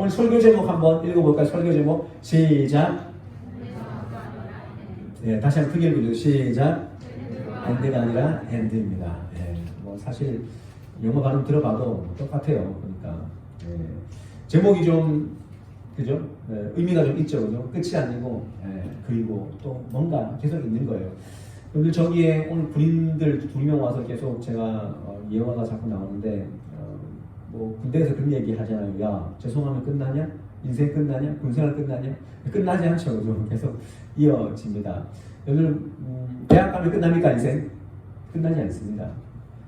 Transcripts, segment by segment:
오늘 설교 제목 한번 읽어볼까요? 설교 제목 시작. 네, 다시 한번 크게 읽어주세요. 시작. 엔드가 아니라 엔드입니다. 네, 뭐 사실 영어 발음 들어봐도 똑같아요. 그러니까 제목이 좀 그죠? 의미가 좀 있죠, 그죠? 끝이 아니고 그리고 또 뭔가 계속 있는 거예요. 오늘 저기에 오늘 군인들 2명 와서 계속 제가 예화가 자꾸 나오는데 뭐 군대에서 그런 얘기 하잖아요. 야, 죄송하면 끝나냐? 인생 끝나냐? 군생활 끝나냐? 끝나지 않죠, 그죠? 계속 이어집니다. 오늘 대학 가면 끝납니까, 인생? 끝나지 않습니다.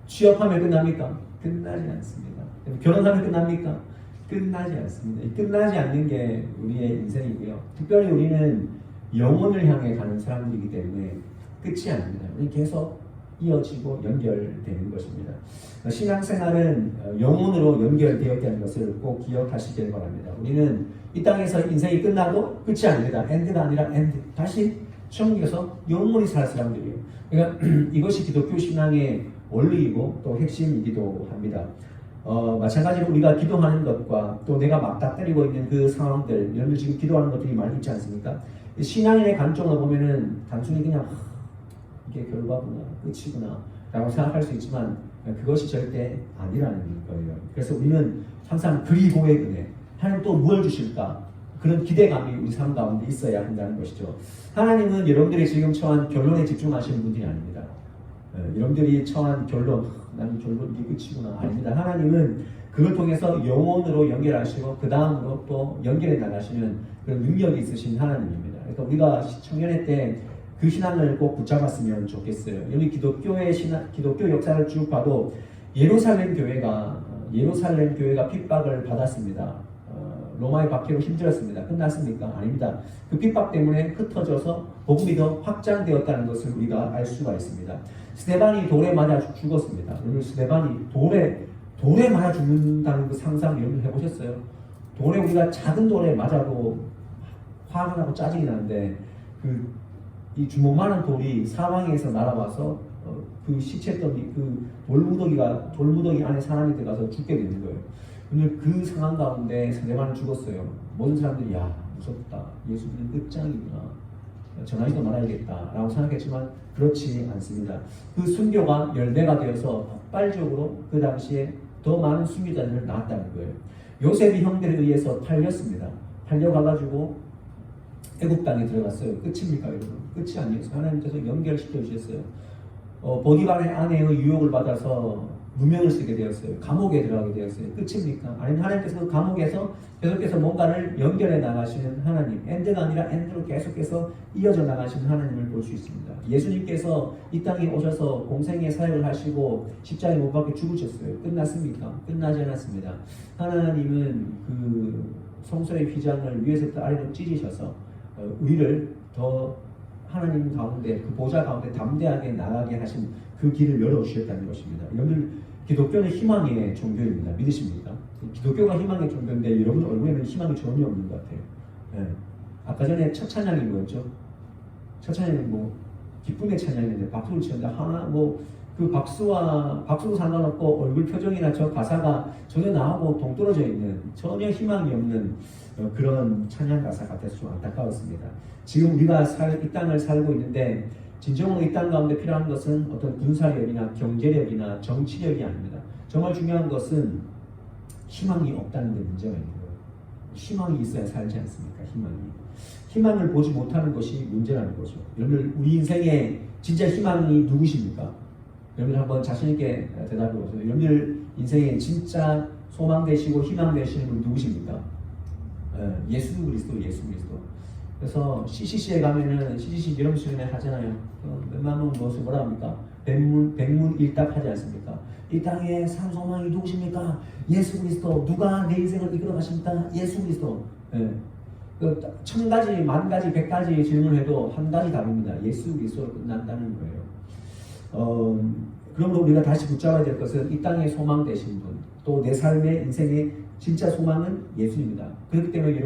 취업하면 끝납니까? 끝나지 않습니다. 결혼하면 끝납니까? 끝나지 않습니다. 끝나지 않는 게 우리의 인생이고요. 특별히 우리는 영혼을 향해 가는 사람들이기 때문에 끝이 아닙니다. 우리 계속 이어지고 연결되는 것입니다. 신앙생활은 영혼으로 연결되었다는 것을 꼭 기억하시길 바랍니다. 우리는 이 땅에서 인생이 끝나도 끝이 아닙니다. 엔드가 아니라 엔드. 다시 천국에서 영원히 살 사람들이에요. 그러니까 이것이 기독교 신앙의 원리이고 또 핵심이기도 합니다. 마찬가지로 우리가 기도하는 것과 또 내가 맞닥뜨리고 있는 그 상황들, 여러분 지금 기도하는 것들이 많이 있지 않습니까? 신앙인의 관점으로 보면은 단순히 그냥 이게 결과구나, 끝이구나 라고 생각할 수 있지만 그것이 절대 아니라는 거예요. 그래서 우리는 항상 그리고의 은혜, 하나님 또 무엇을 주실까? 그런 기대감이 우리 삶 가운데 있어야 한다는 것이죠. 하나님은 여러분들이 지금 처한 결론에 집중하시는 분들이 아닙니다. 여러분들이 처한 결론, 나는 결론 이게 끝이구나. 아닙니다. 하나님은 그걸 통해서 영혼으로 연결하시고 그 다음으로 또 연결해 나가시는 그런 능력이 있으신 하나님입니다. 그러니까 우리가 청년회 때 그 신앙을 꼭 붙잡았으면 좋겠어요. 여기 기독교의 신앙, 기독교 역사를 쭉 봐도 예루살렘 교회가 핍박을 받았습니다. 로마의 박해로 힘들었습니다. 끝났습니까? 아닙니다. 그 핍박 때문에 흩어져서 복음이 더 확장되었다는 것을 우리가 알 수가 있습니다. 스데반이 돌에 맞아 죽었습니다. 여러분 스데반이 돌에 맞아 죽는다는 그 상상 여러분 해보셨어요? 돌에 우리가 작은 돌에 맞아도 화가 나고 짜증이 나는데 이 주먹만한 돌이 사방에서 날아와서 그 시체더미 그 돌무더기 안에 사람이 들어가서 죽게 되는 거예요. 오늘 그 상황 가운데 스데반은 죽었어요. 모든 사람들이 야 무섭다. 예수님은 끝장이구나. 전하지도 말아야겠다 라고 생각했지만 그렇지 않습니다. 그 순교가 열매가 되어서 폭발적으로 그 당시에 더 많은 순교자들을 낳았다는 거예요. 요셉이 형들에 의해서 팔렸습니다. 팔려가가지고 애국 땅에 들어갔어요. 끝입니까 여러분? 끝이 아니었어요. 하나님께서 연결시켜 주셨어요. 보디발의 아내의 유혹을 받아서 누명을 쓰게 되었어요. 감옥에 들어가게 되었어요. 끝입니까? 아니면 하나님께서 그 감옥에서 계속해서 뭔가를 연결해 나가시는 하나님, 엔드가 아니라 엔드로 계속해서 이어져 나가시는 하나님을 볼 수 있습니다. 예수님께서 이 땅에 오셔서 공생의 사역을 하시고 십자가에 못 박혀 죽으셨어요. 끝났습니까? 끝나지 않았습니다. 하나님은 그 성소의 휘장을 위에서부터 아래로 찢으셔서 우리를 더 하나님 가운데 그 보좌 가운데 담대하게 나가게 하신 그 길을 열어주셨다는 것입니다. 여러분들 기독교는 희망의 종교입니다. 믿으십니까? 기독교가 희망의 종교인데 여러분 얼굴에는 희망이 전혀 없는 것 같아요. 네. 아까 전에 첫 찬양이 뭐였죠? 첫 찬양이 뭐 기쁨의 찬양인데 박수를 치는데 하나 그 박수도 상관없고 얼굴 표정이나 저 가사가 전혀 나하고 동떨어져 있는 전혀 희망이 없는 그런 찬양 가사 같아서 좀 안타까웠습니다. 지금 우리가 이 땅을 살고 있는데 진정으로 이 땅 가운데 필요한 것은 어떤 군사력이나 경제력이나 정치력이 아닙니다. 정말 중요한 것은 희망이 없다는 데 문제가 있는 거예요. 희망이 있어야 살지 않습니까? 희망을 보지 못하는 것이 문제라는 거죠. 여러분 우리 인생에 진짜 희망이 누구십니까? 여러분 한번 자신 있게 대답해 보세요. 여러분들 인생에 진짜 소망 되시고 희망 되시는 분 누구십니까? 예수 그리스도. 그래서 CCC에 가면은 CCC 이런 시간에 하잖아요. 웬만하면 뭐라 합니까? 백문일답 하지 않습니까? 이 땅에 산 소망이 누구십니까? 예수 그리스도. 누가 내 인생을 이끌어 가십니까? 예수 그리스도. 그 1000가지, 10,000가지, 100가지 질문해도 한 가지 답입니다. 예수 그리스도로 끝난다는 거예요. 그러므로 우리가 다시 붙잡아야 될 것은 이 땅의 소망 되신 분, 또 내 삶의 인생의 진짜 소망은 예수입니다. 그렇기 때문에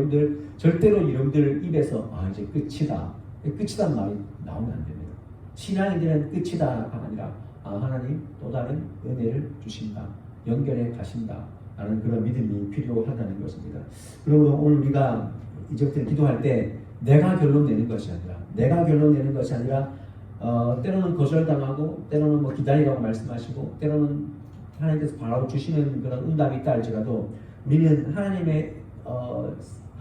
절대로 여러분들 입에서 이제 끝이란 말이 나오면 안 됩니다. 신앙인들은 끝이다가 아니라 하나님 또 다른 은혜를 주신다, 연결해 가신다 하는 그런 믿음이 필요하다는 것입니다. 그리고 오늘 우리가 이제부터 기도할 때 내가 결론 내는 것이 아니라 때로는 거절당하고 때로는 뭐 기다리라고 말씀하시고 때로는 하나님께서 바라고 주시는 그런 응답이 있다 할지라도 우리는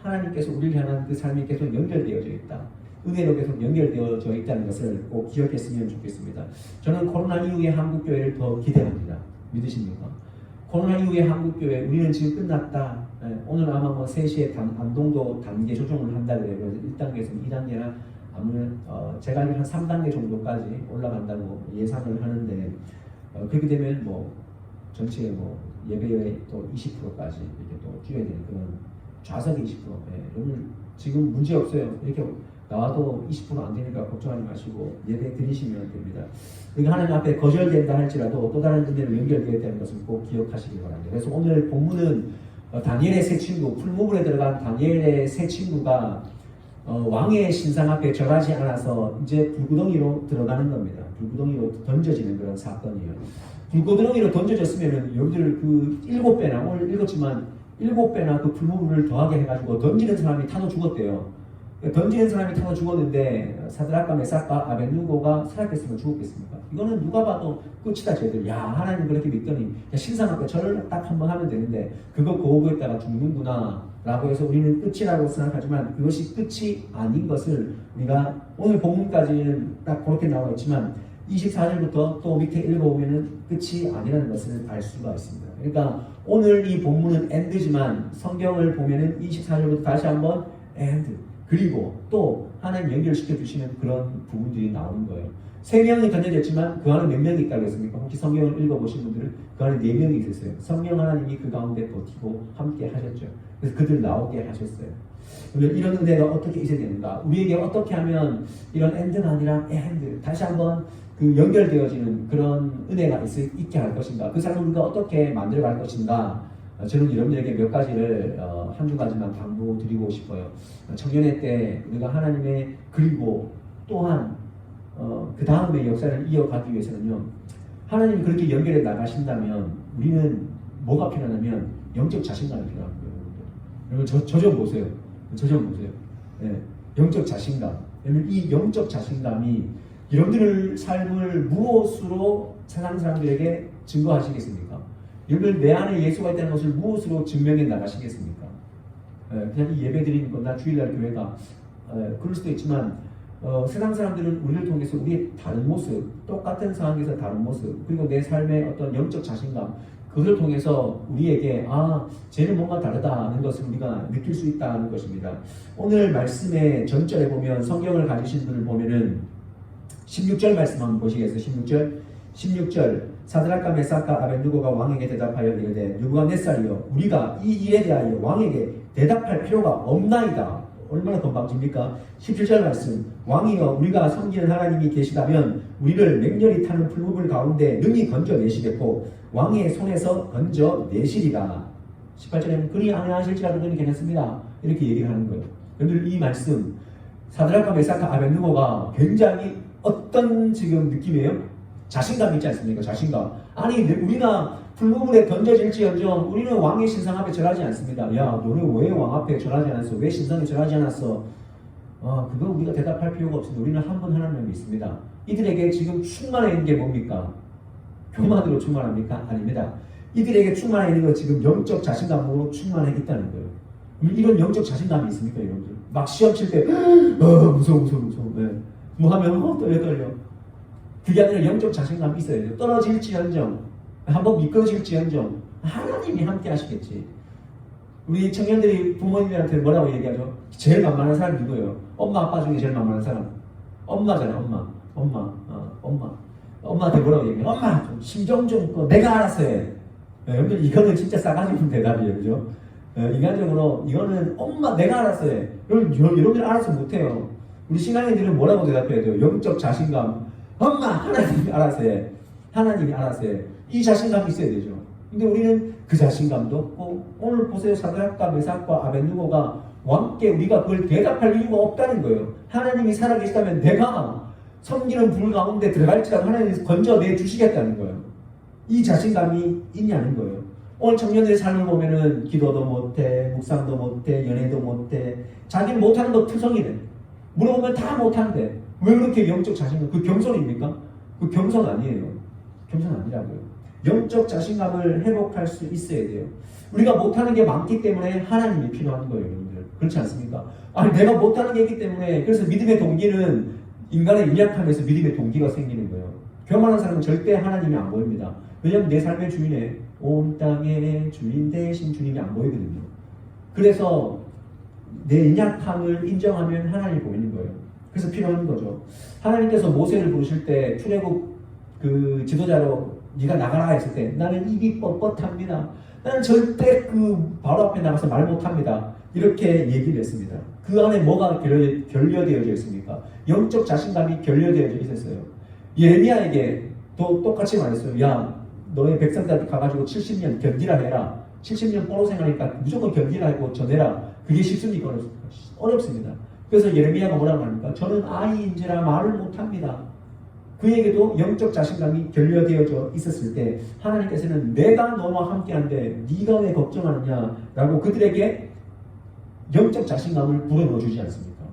하나님께서 우리를 향한 그 삶이 계속 연결되어져 있다. 은혜로 계속 연결되어져 있다는 것을 꼭 기억했으면 좋겠습니다. 저는 코로나 이후의 한국교회를 더 기대합니다. 믿으십니까? 코로나 이후의 한국교회 우리는 지금 끝났다. 오늘 아마 뭐 3시에 안동도 단계 조정을 한다 그래요. 그래서 1단계에서 2단계나 아무튼 제가 알기로 한 3단계 정도까지 올라간다고 예상을 하는데 그렇게 되면 뭐 전체 뭐 예배의 또 20%까지 이렇게 또 줄여야 되는 그런 좌석의 20%. 오늘 지금 문제 없어요. 이렇게 나와도 20% 안 되니까 걱정하지 마시고 예배 드리시면 됩니다. 그러니까 하나님 앞에 거절된다 할지라도 또 다른 은혜로 연결되어야 되는 것을 꼭 기억하시기 바랍니다. 그래서 오늘 본문은 다니엘의 세 친구, 풀무불에 들어간 다니엘의 세 친구가 왕의 신상 앞에 절하지 않아서 이제 불구덩이로 들어가는 겁니다. 불구덩이로 던져지는 그런 사건이에요. 불구덩이로 던져졌으면 여러분들 그 7배나 오늘 읽었지만 7배나 그 풀무불을 더하게 해가지고 던지는 사람이 타도 죽었대요. 던지는 사람이 타고 죽었는데 사드락과 메삭과 아벳느고가 살았겠습니까? 죽었겠습니까? 이거는 누가 봐도 끝이다 쟤들. 야 하나님 그렇게 믿더니 신상 앞에 절을 딱 한번 하면 되는데 그거 거부했다가 죽는구나 라고 해서 우리는 끝이라고 생각하지만 그것이 끝이 아닌 것을 우리가 오늘 본문까지는 딱 그렇게 나와 있지만 24절부터 또 밑에 읽어보면은 끝이 아니라는 것을 알 수가 있습니다. 그러니까 오늘 이 본문은 end지만 성경을 보면은 24절부터 다시 한번 end 그리고 또 하나님 연결시켜 주시는 그런 부분들이 나오는 거예요. 3명이 던져졌지만 그 안에 몇 명이 있다고 했습니까? 혹시 성경을 읽어보신 분들은 그 안에 4명이 있었어요. 성령 하나님이 그 가운데 버티고 함께 하셨죠. 그래서 그들 나오게 하셨어요. 이런 은혜가 어떻게 있어야 되는가? 우리에게 어떻게 하면 이런 엔드가 아니라 엔드 다시 한번 그 연결되어지는 그런 은혜가 있게 할 것인가? 그 사람을 우리가 어떻게 만들어갈 것인가? 저는 여러분들에게 몇 가지를 한두 가지만 당부드리고 싶어요. 청년회 때 우리가 하나님의 그리고 또한 그 다음의 역사를 이어가기 위해서는요. 하나님이 그렇게 연결해 나가신다면 우리는 뭐가 필요하냐면 영적 자신감이 필요한 거예요. 여러분 저 좀 보세요. 네, 영적 자신감. 이 영적 자신감이 여러분들 삶을 무엇으로 세상 사람들에게 증거하시겠습니까? 여러분 내 안에 예수가 있다는 것을 무엇으로 증명해 나가시겠습니까? 그냥 이 예배 드리는 건 나 주일날 교회가 그럴 수도 있지만 세상 사람들은 우리를 통해서 우리의 다른 모습, 똑같은 상황에서 다른 모습, 그리고 내 삶의 어떤 영적 자신감 그것을 통해서 우리에게 쟤는 뭔가 다르다는 것을 우리가 느낄 수 있다는 것입니다. 오늘 말씀의 전절에 보면 성경을 가지신 분을 보면은 16절 말씀 한번 보시겠어요? 16절 사드락과 메삭과 아벳느고가 왕에게 대답하여 이르되 느부갓네살이여 우리가 이 일에 대하여 왕에게 대답할 필요가 없나이다. 얼마나 건방집니까? 17절 말씀 왕이여 우리가 섬기는 하나님이 계시다면 우리를 맹렬히 타는 풀무불 가운데 능히 건져내시겠고 왕의 손에서 건져내시리라. 18절에는 그리 안하실지라도 그는 괜찮습니다. 이렇게 얘기를 하는 거예요. 여러분들 이 말씀 사드락과 메삭과 아벳느고가 굉장히 어떤 지금 느낌이에요? 자신감 있지 않습니까? 자신감. 아니 우리가 풀무불에 던져질지언정 우리는 왕의 신상 앞에 절하지 않습니다. 야 너는 왜 왕 앞에 절하지 않았어? 왜 신상에 절하지 않았어? 그거 우리가 대답할 필요가 없습니다. 우리는 한 분 하나님이 있습니다. 이들에게 지금 충만해 있는 게 뭡니까? 교만으로 충만합니까? 아닙니다. 이들에게 충만해 있는 건 지금 영적 자신감으로 충만해 있다는 거예요. 이런 영적 자신감이 있습니까 여러분들? 막 시험 칠 때 무서워 네. 뭐 하면 떨려 그게 아니라 영적 자신감이 있어야 돼요. 떨어질지언정 한번 미끄러질지언정 하나님이 함께 하시겠지. 우리 청년들이 부모님들한테 뭐라고 얘기하죠? 제일 만만한 사람이 누구예요? 엄마 아빠 중에 제일 만만한 사람 엄마잖아. 엄마한테 뭐라고 얘기해요? 엄마 좀 심정 좀 내가 알아서 해. 여러분들 이거는 진짜 싸가지 없는 대답이에요. 그죠? 인간적으로 이거는 엄마 내가 알아서 해. 여러분들 알아서 못해요. 우리 신앙인들은 뭐라고 대답해야 돼요? 영적 자신감 엄마 하나님이 알아서 해. 하나님이 알아서 해. 이 자신감이 있어야 되죠. 근데 우리는 그 자신감도 없고 오늘 보세요. 사드락과 메삭과 아벳느고가 왕께 우리가 그걸 대답할 이유가 없다는 거예요. 하나님이 살아계시다면 내가 섬기는 불 가운데 들어갈지라도 하나님이 건져내 주시겠다는 거예요. 이 자신감이 있냐는 거예요. 오늘 청년들의 삶을 보면은 기도도 못해, 묵상도 못해, 연애도 못해. 자기는 못하는 거 투성이래. 물어보면 다 못한대. 왜 그렇게 영적 자신감? 그 겸손입니까? 그 겸손 아니에요. 겸손 아니라고요. 영적 자신감을 회복할 수 있어야 돼요. 우리가 못하는 게 많기 때문에 하나님이 필요한 거예요, 여러분들. 그렇지 않습니까? 아니, 내가 못하는 게 있기 때문에, 그래서 믿음의 동기는 인간의 연약함에서 믿음의 동기가 생기는 거예요. 교만한 사람은 절대 하나님이 안 보입니다. 왜냐하면 내 삶의 주인에 온 땅의 주인 대신 주님이 안 보이거든요. 그래서 내 연약함을 인정하면 하나님이 보이는 거예요. 그래서 필요한 거죠. 하나님께서 모세를 부르실 때 출애굽 그 지도자로 네가 나가라 했을 때 나는 입이 뻣뻣합니다. 나는 절대 그 바로 앞에 나가서 말 못합니다. 이렇게 얘기를 했습니다. 그 안에 뭐가 결여되어져 있습니까? 영적 자신감이 결여되어져 있었어요. 예레미야에게 또 똑같이 말했어요. 야, 너의 백성들한테 가가지고 70년 견디라 해라. 70년 포로 생활하니까 무조건 견디라 하고 전해라. 그게 쉽습니까? 어렵습니다. 그래서 예레미야가 뭐라고 합니까? 저는 아이인지라 말을 못합니다. 그에게도 영적 자신감이 결여되어져 있었을 때 하나님께서는 내가 너와 함께한데 네가 왜 걱정하느냐라고 그들에게 영적 자신감을 불어넣어 주지 않습니까?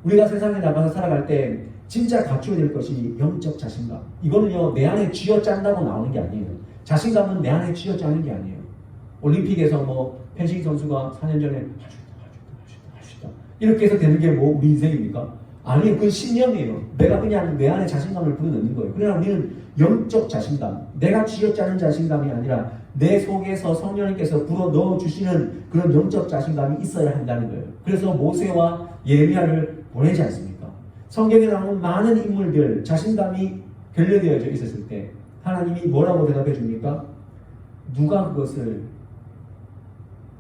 우리가 세상에 나가서 살아갈 때 진짜 갖춰야 될 것이 영적 자신감. 이거는요, 내 안에 쥐어짠다고 나오는 게 아니에요. 자신감은 내 안에 쥐어짜는 게 아니에요. 올림픽에서 뭐 펜싱 선수가 4년 전에 할 수 있다 이렇게 해서 되는 게 뭐 우리 인생입니까? 아니요, 그건 신념이에요. 내가 그냥 내 안에 자신감을 불어넣는 거예요. 그러나 우리는 영적 자신감, 내가 쥐어짜는 자신감이 아니라 내 속에서 성령님께서 불어넣어 주시는 그런 영적 자신감이 있어야 한다는 거예요. 그래서 모세와 예레미야를 보내지 않습니까? 성경에 나오는 많은 인물들 자신감이 결여되어져 있었을 때 하나님이 뭐라고 대답해 줍니까? 누가 그것을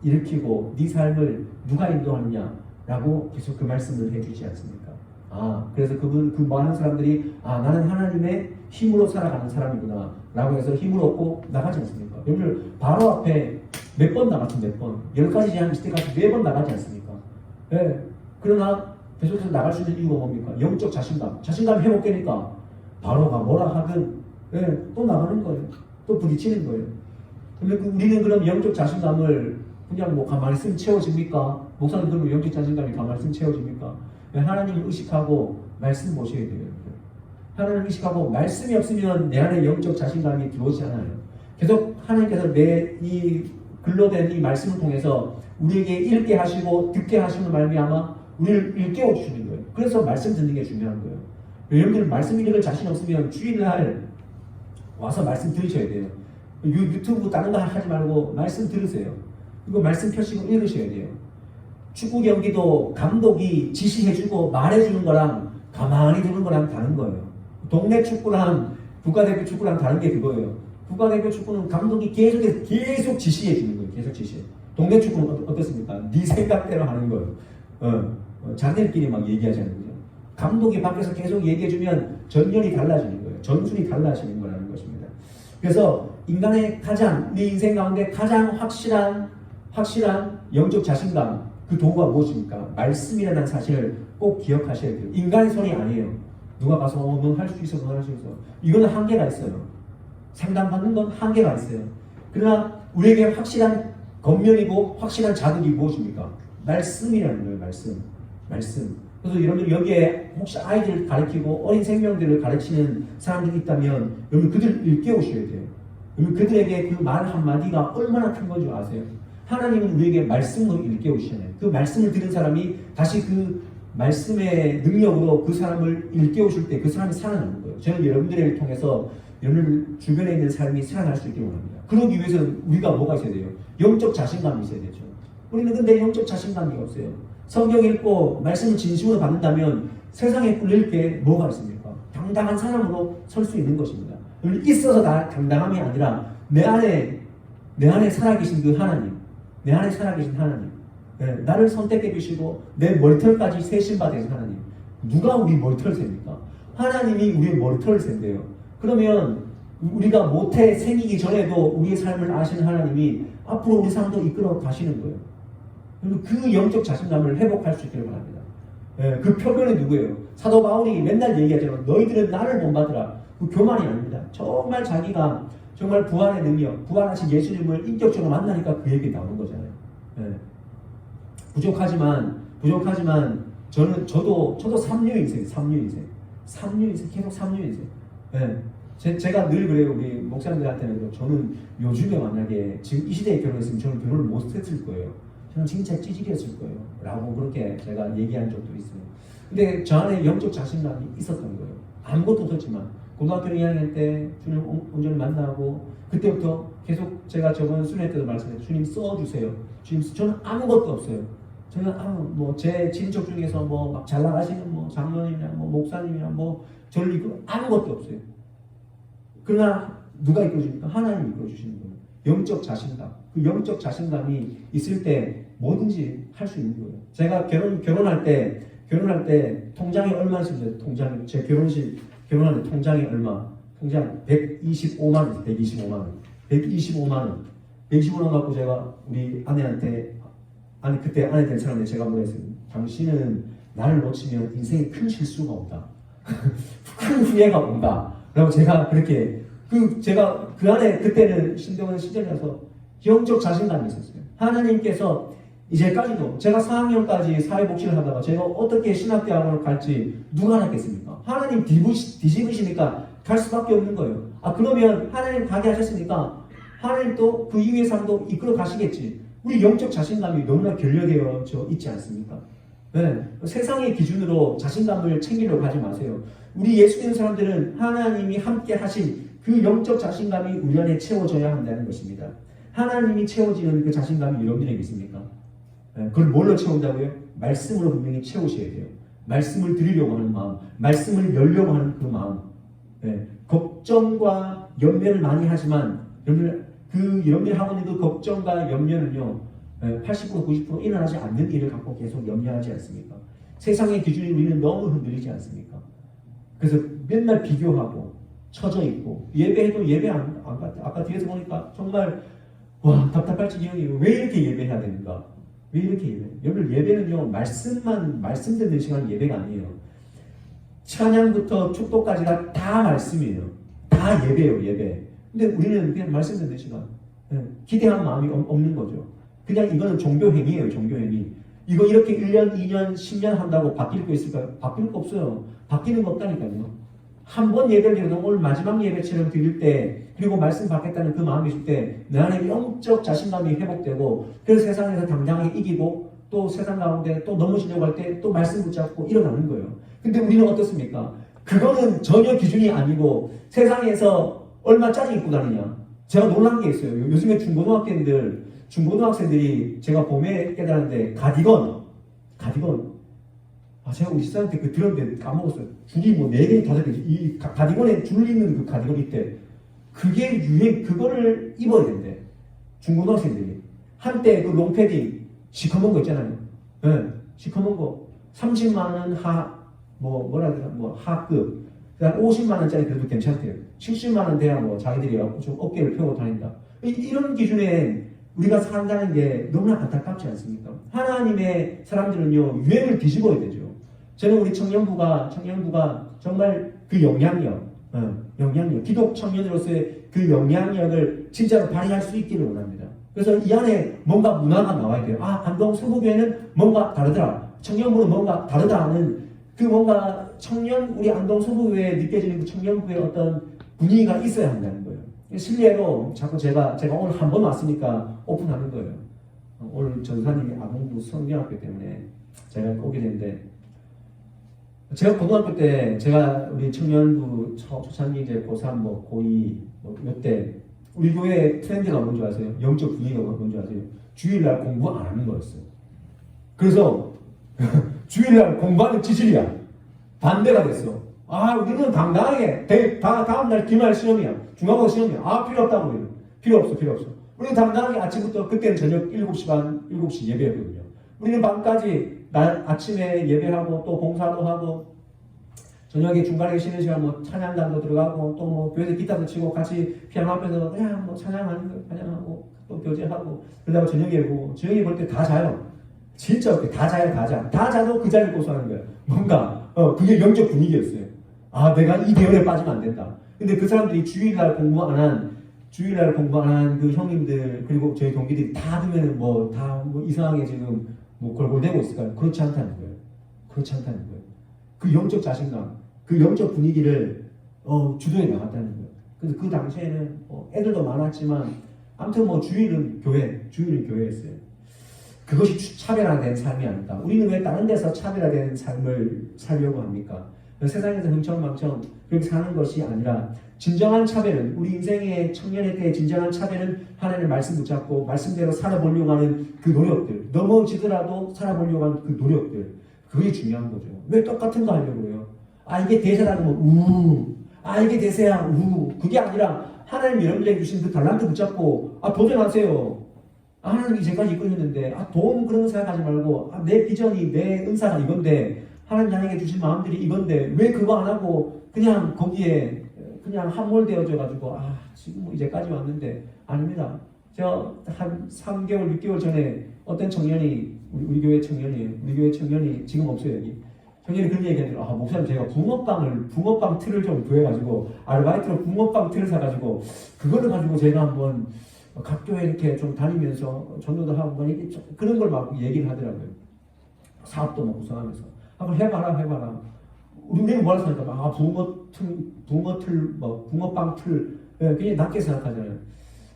일으키고 네 삶을 누가 인도하느냐라고 계속 그 말씀을 해주지 않습니까? 그래서 그 많은 사람들이 나는 하나님의 힘으로 살아가는 사람이구나 라고 해서 힘을 얻고 나가지 않습니까? 여러분들 바로 앞에 몇 번 나갔죠? 몇 번? 10가지 제한 있을 때까지 4번 나가지 않습니까? 네. 그러나 계속해서 나갈 수 있는 이유가 뭡니까? 영적 자신감 회복되니까 바로가 뭐라 하든 또 나가는 거예요. 또 부딪히는 거예요. 근데 우리는 그럼 영적 자신감을 그냥 뭐 가만히 있으면 채워집니까? 목사님 그러면 영적 자신감이 가만히 있으면 채워집니까? 하나님을 의식하고 말씀 보셔야 돼요. 하나님을 의식하고 말씀이 없으면 내 안에 영적 자신감이 들어오지 않아요. 계속 하나님께서 내 이 글로 된 이 말씀을 통해서 우리에게 읽게 하시고 듣게 하시는 말미암아 우리를 일깨워 주시는 거예요. 그래서 말씀 듣는 게 중요한 거예요. 여러분들 말씀 읽을 자신 없으면 주일날 와서 말씀 들으셔야 돼요. 유튜브 다른 거 하지 말고 말씀 들으세요. 이거 말씀 펴시고 읽으셔야 돼요. 축구 경기도 감독이 지시해주고 말해주는 거랑 가만히 두는 거랑 다른 거예요. 동네 축구랑 국가대표 축구랑 다른 게 그거예요. 국가대표 축구는 감독이 계속 지시해주는 거예요. 계속 지시해. 동네 축구는 어떻습니까? 네 생각대로 하는 거예요. 자기들끼리 막 얘기하자는 거죠. 감독이 밖에서 계속 얘기해주면 전열이 달라지는 거예요. 전술이 달라지는 거라는 것입니다. 그래서 인간의 내 인생 가운데 가장 확실한 영적 자신감, 그 도구가 무엇입니까? 말씀이라는 사실을 꼭 기억하셔야 돼요. 인간의 손이 아니에요. 누가 가서 넌 할 수 있어, 넌 할 수 있어. 이거는 한계가 있어요. 상담받는 건 한계가 있어요. 그러나 우리에게 확실한 겉면이고 확실한 자극이 무엇입니까? 말씀이라는 거예요. 말씀. 그래서 여러분 여기에 혹시 아이들 가르치고 어린 생명들을 가르치는 사람들이 있다면 여러분 그들을 일깨우셔야 돼요. 여러분 그들에게 그 말 한마디가 얼마나 큰 건지 아세요? 하나님은 우리에게 말씀으로 일깨우시잖아요. 그 말씀을 들은 사람이 다시 그 말씀의 능력으로 그 사람을 일깨우실 때 그 사람이 살아나는 거예요. 저는 여러분들을 통해서 여러분 주변에 있는 사람이 살아날 수 있게 원합니다. 그러기 위해서는 우리가 뭐가 있어야 돼요? 영적 자신감이 있어야 되죠. 우리는 근데 영적 자신감이 없어요. 성경 읽고 말씀을 진심으로 받는다면 세상에 꿀릴 게 뭐가 있습니까? 당당한 사람으로 설 수 있는 것입니다. 있어서 당당함이 아니라 내 안에 살아계신 그 하나님, 내 안에 살아계신 하나님, 나를 선택해 주시고 내 머리털까지 세신 바 되신 하나님. 누가 우리 머리털을 셉니까? 하나님이 우리의 머리털을 센대요. 그러면 우리가 모태 생기기 전에도 우리의 삶을 아시는 하나님이 앞으로 우리 삶도 이끌어 가시는 거예요. 그 영적 자신감을 회복할 수 있기를 바랍니다. 그 표본이 누구예요? 사도 바울이 맨날 얘기하잖아요. 너희들은 나를 본받으라. 그 교만이 아닙니다. 정말 자기가 정말 부활의 능력, 부활하신 예수님을 인격적으로 만나니까 그 얘기 나오는 거잖아요. 예. 부족하지만 저도 3류 인생, 계속 3류 인생. 예. 제가 늘 그래요. 우리 목사님들한테는 저는 요즘에 만약에 지금 이 시대에 결혼했으면 저는 결혼을 못 했을 거예요. 저는 진짜 찌질이었을 거예요. 라고 그렇게 제가 얘기한 적도 있어요. 근데 저 안에 영적 자신감이 있었던 거예요. 아무것도 없었지만 고등학교 2학년 때 주님 온전히 만나고 그때부터 계속 제가 저번 수련 때도 말씀드렸죠. 주님 써주세요. 주님 저는 아무것도 없어요. 저는 제 친척 중에서 막 잘 나가시는 장로님이나 목사님이나 저를 이끌어 아무것도 없어요. 그러나 누가 이끌어주니까 하나님이 이끌어주시는 거예요. 영적 자신감. 그 영적 자신감이 있을 때 뭐든지 할 수 있는 거예요. 제가 결혼할 때 통장에 얼마 있었어요? 제 결혼할 때 통장에 얼마? 통장 125만 원, 125만 원 갖고 제가 우리 아내한테 그때 아내 된 사람한테 제가 뭐랬어요? 당신은 나를 놓치면 인생에 큰 실수가 온다. 큰 후회가 온다. 라고 제가 그렇게 제가 그 안에 그때는 신대원 시절이라서 영적 자신감이 있었어요. 하나님께서 이제까지도 제가 4학년까지 사회복지를 하다가 제가 어떻게 신학대학원을 갈지 누가 알았겠습니까? 하나님 뒤집으시니까 갈 수밖에 없는 거예요. 그러면 하나님 가게 하셨으니까 하나님 또 그 이후의 삶도 이끌어 가시겠지. 우리 영적 자신감이 너무나 결여되어 있지 않습니까? 네. 세상의 기준으로 자신감을 챙기려고 하지 마세요. 우리 예수 믿는 사람들은 하나님이 함께 하신 그 영적 자신감이 우리 안에 채워져야 한다는 것입니다. 하나님이 채워지는 그 자신감이 여러분에게 있습니까? 네. 그걸 뭘로 채운다고요? 말씀으로 분명히 채우셔야 돼요. 말씀을 드리려고 하는 마음, 말씀을 열려고 하는 그 마음. 네. 걱정과 염려를 많이 하지만 그 염려하고 있는 그 걱정과 염려는요 80% 90% 일어나지 않는 일을 갖고 계속 염려하지 않습니까? 세상의 기준이 우리는 너무 흔들리지 않습니까? 그래서 맨날 비교하고 처져 있고 예배해도 예배 안 갔다. 아까 뒤에서 보니까 정말 와 답답할 지경이에요. 왜 이렇게 예배해야 되는가? 왜 이렇게 예배? 여러분 예배는요 말씀 듣는 시간이 예배가 아니에요. 찬양부터 축도까지가 다 말씀이에요. 다 예배예요. 예배. 근데 우리는 그냥 말씀 듣는 시간 기대한 마음이 없는 거죠. 그냥 이거는 종교행위예요. 종교행위. 이거 이렇게 1년, 2년, 10년 한다고 바뀔 거 있을까요? 바뀔 거 없어요. 바뀌는 거 없다니까요. 한 번 예배를 드려도 오늘 마지막 예배처럼 드릴 때 그리고 말씀 받겠다는 그 마음이 있을 때 내 안에 영적 자신감이 회복되고 그래서 세상에서 당당하게 이기고 또 세상 가운데 또 넘어지려고 할 때 또 말씀 붙잡고 일어나는 거예요. 근데 우리는 어떻습니까? 그거는 전혀 기준이 아니고 세상에서 얼마짜리 입고 다니냐. 제가 놀란 게 있어요. 요즘에 중고등학생들이 제가 봄에 깨달았는데 가디건. 제가 우리 시사한테 들었는데 까먹었어요. 줄이 4개, 5개. 이 가디건에 줄 있는 그 가디건 있대. 그게 그거를 입어야 된대. 중고등학생들이. 한때 그 롱패딩, 시커먼 거 있잖아요. 네, 시커먼 거. 30만원 하급. 그냥 50만원짜리 그래도 괜찮대요. 70만원 돼야 자기들이 좀 어깨를 펴고 다닌다. 이런 기준에 우리가 산다는 게 너무나 안타깝지 않습니까? 하나님의 사람들은요, 유행을 뒤집어야 되죠. 저는 우리 청년부가 정말 그 영향력, 기독 청년으로서의 그 영향력을 진짜로 발휘할 수 있기를 원합니다. 그래서 이 안에 뭔가 문화가 나와야 돼요. 안동 성북교회는 뭔가 다르더라. 청년부는 뭔가 다르다 하는 그 뭔가 우리 안동 성북교회에 느껴지는 그 청년부의 어떤 분위기가 있어야 한다는 거예요. 실례로 자꾸 제가 오늘 한 번 왔으니까 오픈하는 거예요. 오늘 전사님이 아동부 성경학교 때문에 제가 오게 됐는데 제가 고등학교 때 제가 우리 청년부 초창기 이제 고3 고2 이때 우리 교회 트렌드가 뭔지 아세요? 영적 분위기가 뭔지 아세요? 주일날 공부 안 하는 거였어요. 그래서 주일날 공부하는 지질이야. 반대가 됐어. 우리는 당당하게 다음날 기말 시험이야. 중간고사 시험이야. 필요 없다고 그래요. 필요 없어. 우리는 당당하게 아침부터 그때는 저녁 7시 반, 7시 예배였거든요. 우리는 밤까지 아침에 예배하고 또 봉사도 하고 저녁에 중간에 쉬는 시간 찬양단도 들어가고 또 교회에서 기타도 치고 같이 피아노 앞에서 그냥 찬양하는 거 찬양하고 또 교제하고 그러다가 저녁에 볼 때 다 자요. 진짜 다 자요. 다 자도 그 자리를 고수하는 거예요. 뭔가 그게 영적 분위기였어요. 내가 이 대열에 빠지면 안 된다. 근데 그 사람들이 주일날 공부 안 한 주일날 공부하는 그 형님들 그리고 저희 동기들이 다 들으면 뭐 이상하게 지금 뭐 골골대고 있을까요? 그렇지 않다는 거예요. 그렇지 않다는 거예요. 그 영적 자신감, 그 영적 분위기를 주도해 나갔다는 거예요. 그래서 그 당시에는 애들도 많았지만 아무튼 뭐 주일은 교회였어요. 그것이 차별화된 삶이 아닐까. 우리는 왜 다른 데서 차별화된 삶을 살려고 합니까? 세상에서 흥청망청 그렇게 사는 것이 아니라 진정한 차별은 우리 인생의 청년의 때의 진정한 차별은 하나님의 말씀 붙잡고 말씀대로 살아보려고 하는 그 노력들, 넘어지더라도 살아보려고 하는 그 노력들, 그게 중요한 거죠. 왜 똑같은 거 하려고 그래요? 이게 대세라는 거 이게 대세야 그게 아니라 하나님 여러분에게 주신 그 달란트 붙잡고 도전하세요. 하나님이 이제까지 이끌었는데 돈 그런 거 생각하지 말고 내 비전이 내 은사가 이건데 하나님 나에게 주신 마음들이 이건데 왜 그거 안 하고 그냥 거기에 그냥 함몰되어져 가지고 지금 이제까지 왔는데 아닙니다. 제가 한 3개월 6개월 전에 어떤 청년이 우리 교회 청년이 지금 없어요 여기. 청년이 그런 얘기하더라고요. 목사님 제가 붕어빵 틀을 좀 구해가지고 아르바이트로 붕어빵 틀을 사가지고 그거를 가지고 제가 한번 각 교회 이렇게 좀 다니면서 전도도 하고 그런 걸 막 얘기를 하더라고요. 사업도 막 구성하면서 한번 해봐라. 우리는 뭐라 생각할까? 붕어빵 틀 그냥 낮게 생각하잖아요.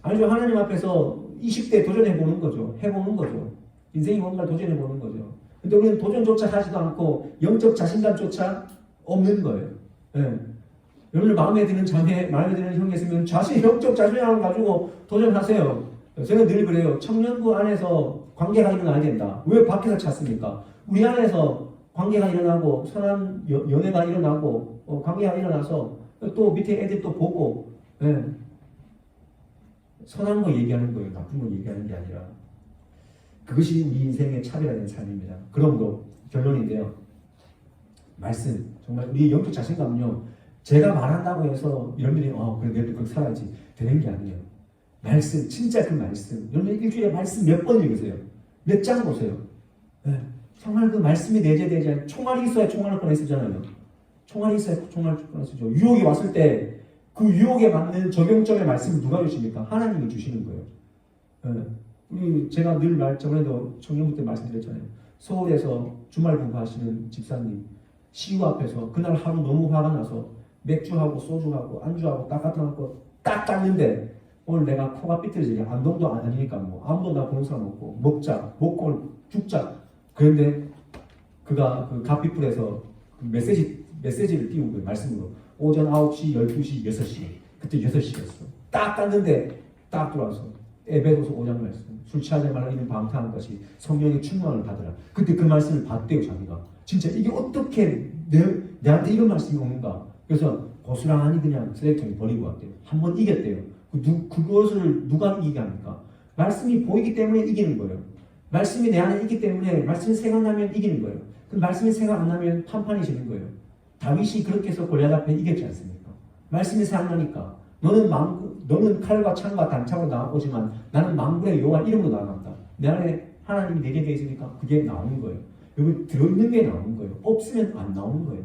아니죠. 하나님 앞에서 20대 도전해보는 거죠. 해보는 거죠. 인생이 뭔가 도전해보는 거죠. 근데 우리는 도전조차 하지도 않고 영적 자신감조차 없는 거예요. 여러분 마음에 드는 형이 있으면 영적 자신감을 가지고 도전하세요. 저는 늘 그래요. 청년부 안에서 관계가 일어나야 된다. 왜 밖에서 찾습니까? 우리 안에서 관계가 일어나고 선한 연애가 일어나고 관계가 일어나서 또 밑에 애들 또 보고 선한 거 얘기하는 거예요. 나쁜 거 얘기하는 게 아니라 그것이 우리 인생의 차별화된 삶입니다. 그러므로 결론인데요. 말씀 정말 우리의 영적 자신감은요. 제가 말한다고 해서 여러분들이 그래 내가 그렇게 살아야지 되는 게 아니에요. 말씀 진짜 그 말씀 여러분 일주일에 말씀 몇 번 읽으세요. 몇 장 보세요. 정말 그 말씀이 내재되지 않아요. 총알이 있어야 총알을 꺼내 쓰잖아요. 총알이 있어야 총알을 꺼내 쓰죠. 유혹이 왔을 때 그 유혹에 맞는 적용점의 말씀을 누가 주십니까? 하나님이 주시는 거예요. 제가 늘 저번에도 청년부 때 말씀드렸잖아요. 서울에서 주말 공부하시는 집사님 시우 앞에서 그날 하루 너무 화가 나서 맥주하고 소주하고 안주하고 딱 같은 거 딱 땄는데 오늘 내가 코가 삐뚤어지게 안동도 아니니까 아무도 나 보는 사람 없고 먹자 먹고 죽자. 그런데 그가 그 갓빛불에서 메시지를 띄운 거예요. 말씀으로. 오전 9시, 12시, 6시. 그때 6시였어. 딱 땄는데 딱 들어와서 에베소서 5장 말씀. 술 취하지 말라 이는 방탕한 것이 성령의 충만을 받으라. 그때 그 말씀을 봤대요. 자기가. 진짜 이게 어떻게 내한테 이런 말씀이 오는가. 그래서 고스란히 그냥 쓰레기통에 버리고 왔대요. 한 번 이겼대요. 그것을 누가 이기게 합니까? 말씀이 보이기 때문에 이기는 거예요. 말씀이 내 안에 있기 때문에 말씀이 생각나면 이기는 거예요. 그 말씀이 생각 안 나면 판판이 지는 거예요. 다윗이 그렇게 해서 골리앗 앞에 이겼지 않습니까? 말씀이 생각나니까 너는 칼과 창과 단창으로 나오지만 나는 만군의 여호와 이름으로 나아간다. 내 안에 하나님이 내게 되어 있으니까 그게 나오는 거예요. 여기 들어있는 게 나오는 거예요. 없으면 안 나오는 거예요.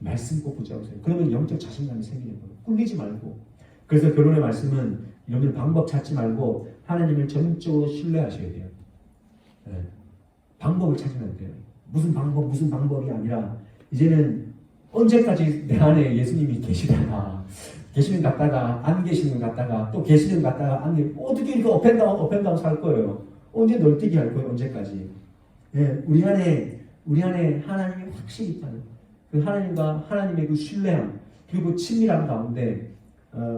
말씀 꼭 붙잡으세요. 그러면 영적 자신감이 생기는 거예요. 꿀리지 말고. 그래서 결론의 말씀은 여러분 방법 찾지 말고 하나님을 전적으로 신뢰하셔야 돼요. 방법을 찾으면 돼요. 무슨 방법이 아니라 이제는 언제까지 내 안에 예수님이 계시다가 계시는 같다가 안 계시는 같다가 또 계시는 같다가 안 계시는 어떻게 이렇게 업앤다운 살 거예요. 언제 널뛰기 할 거예요. 언제까지. 우리 안에 하나님이 확실히 있다는 그 하나님과 하나님의 그 신뢰함 그리고 친밀함 가운데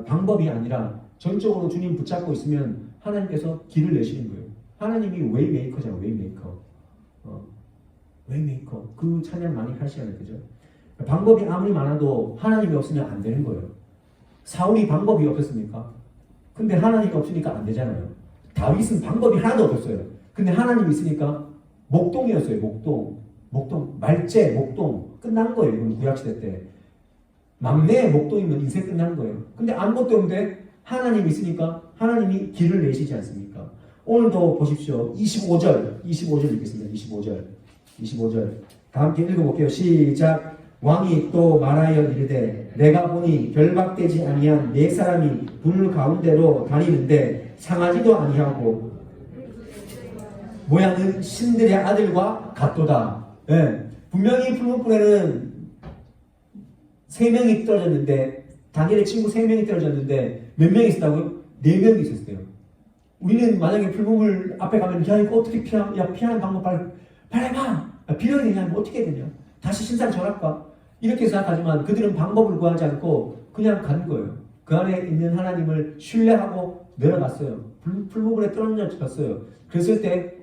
방법이 아니라 전적으로 주님 붙잡고 있으면 하나님께서 길을 내시는 거예요. 하나님이 웨이메이커잖아요. 웨이메이커. 그 찬양 많이 하시잖아요. 그죠? 방법이 아무리 많아도 하나님이 없으면 안 되는 거예요. 사울이 방법이 없었습니까? 근데 하나님이 없으니까 안 되잖아요. 다윗은 방법이 하나도 없었어요. 근데 하나님이 있으니까 목동이었어요. 목동. 말제, 목동. 끝난 거예요. 이건 구약시대 때. 막내 목동이면 인생 끝난 거예요. 근데 아무것도 없는데 하나님이 있으니까 하나님이 길을 내시지 않습니까? 오늘도 보십시오. 25절 읽겠습니다. 25절. 다 함께 읽어볼게요. 시작. 왕이 또 말하여 이르되 내가 보니 결박되지 아니한 네 사람이 불 가운데로 다니는데 상하지도 아니하고 모양은 신들의 아들과 같도다. 예, 분명히 풀무불에는 3명이 떨어졌는데 다니엘의 친구 3명이 떨어졌는데 몇 명이 있었다고요? 4명이 있었어요. 우리는 만약에 풀무불 앞에 가면 야 이거 어떻게 피하는 방법 빨리 해봐. 비령이 되냐? 어떻게 되냐? 다시 신상 전할까? 이렇게 생각하지만 그들은 방법을 구하지 않고 그냥 간 거예요. 그 안에 있는 하나님을 신뢰하고 내려갔어요. 풀무불에 떨어졌어요. 그랬을 때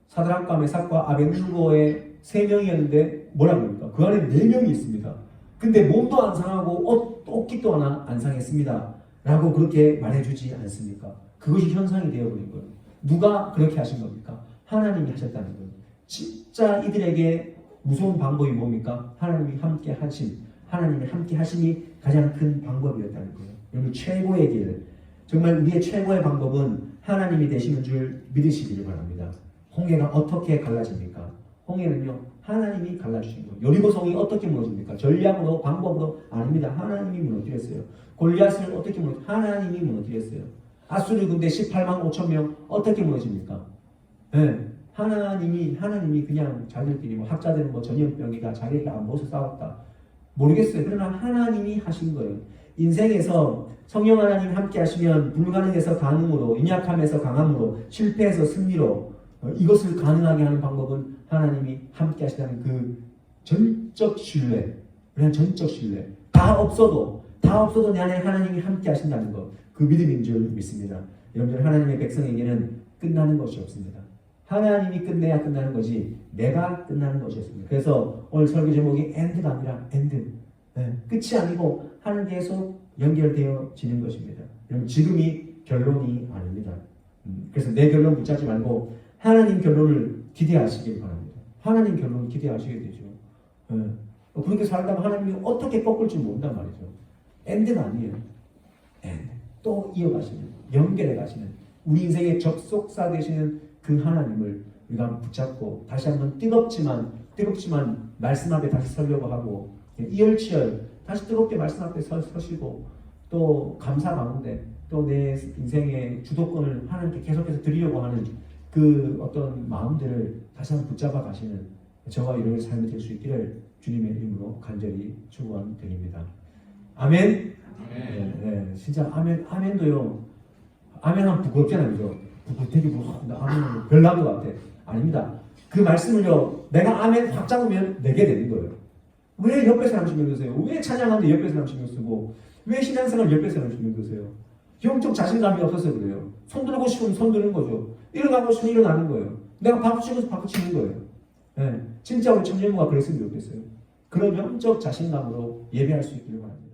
사드락과 메삭과 아벳느고의 3명이었는데 뭐라 그럽니까? 그 안에 4명이 있습니다. 근데 몸도 안 상하고 옷깃도 하나 안 상했습니다. 라고 그렇게 말해주지 않습니까? 그것이 현상이 되어버린 거예요. 누가 그렇게 하신 겁니까? 하나님이 하셨다는 거예요. 진짜 이들에게 무서운 방법이 뭡니까? 하나님이 함께 하심, 하나님이 함께 하심이 가장 큰 방법이었다는 거예요. 여러분 최고의 길, 정말 우리의 최고의 방법은 하나님이 되시는 줄 믿으시기를 바랍니다. 홍해가 어떻게 갈라집니까? 홍해는요 하나님이 갈라주신 거예요. 여리고성이 어떻게 무너집니까? 전략으로 방법으로 아닙니다. 하나님이 무너뜨렸어요. 골리앗을 어떻게 하나님이 무너뜨렸어요. 아수르 군대 18만 5천 명 어떻게 무너집니까? 네. 하나님이 그냥 자기들끼리 학자들은 전염병이다 자기가 안 모셔 싸웠다 모르겠어요. 그러나 하나님이 하신 거예요. 인생에서 성령 하나님 함께 하시면 불가능해서 가능으로, 연약함에서 강함으로, 실패해서 승리로 이것을 가능하게 하는 방법은 하나님이 함께 하시다는 그 전적 신뢰, 그냥 전적 신뢰. 다 없어도 내 안에 하나님이 함께 하신다는 것, 그 믿음인 줄 믿습니다. 여러분들 하나님의 백성에게는 끝나는 것이 없습니다. 하나님이 끝내야 끝나는 거지 내가 끝나는 것이었습니다. 그래서 오늘 설교 제목이 엔드가 아니라 엔드. 네, 끝이 아니고 하나님 계속 연결되어지는 것입니다. 여러분 지금이 결론이 아닙니다. 그래서 내 결론 붙잡지 말고 하나님 결론을 기대하시길 바랍니다. 하나님 결론을 기대하시게 되죠. 네. 그렇게 살다가 하나님이 어떻게 꺾을지 모른단 말이죠. 엔드가 아니에요. 엔드. 또 이어가시는, 연결해 가시는, 우리 인생의 접속사 되시는 그 하나님을 우리가 붙잡고 다시 한번 뜨겁지만 말씀 앞에 다시 서려고 하고 이열치열 다시 뜨겁게 말씀 앞에 서시고 또 감사 가운데 또 내 인생의 주도권을 하나님께 계속해서 드리려고 하는 그 어떤 마음들을 다시 한번 붙잡아 가시는 저와 여러분의 삶이 될 수 있기를 주님의 이름으로 간절히 축원드립니다. 아멘. 네, 진짜 아멘도요. 아멘하면 부끄럽잖아요, 그죠? 되게 아멘 별나도 같아. 아닙니다. 그 말씀을요, 내가 아멘 확 잡으면 내게 되는 거예요. 왜 옆에 사람 신경 쓰세요? 왜 찬양하는데 옆에 사람 신경 쓰고, 왜 신앙생활 옆에 사람 신경 쓰세요? 영적 자신감이 없어서 그래요. 손 들고 싶으면 손 드는 거죠. 일어나고 싶으면 일어나는 거예요. 내가 박수 치고 박수 치는 거예요. 네, 진짜 우리 청년부가 그랬으면 좋겠어요. 그런 영적 자신감으로 예배할 수 있기를 바랍니다.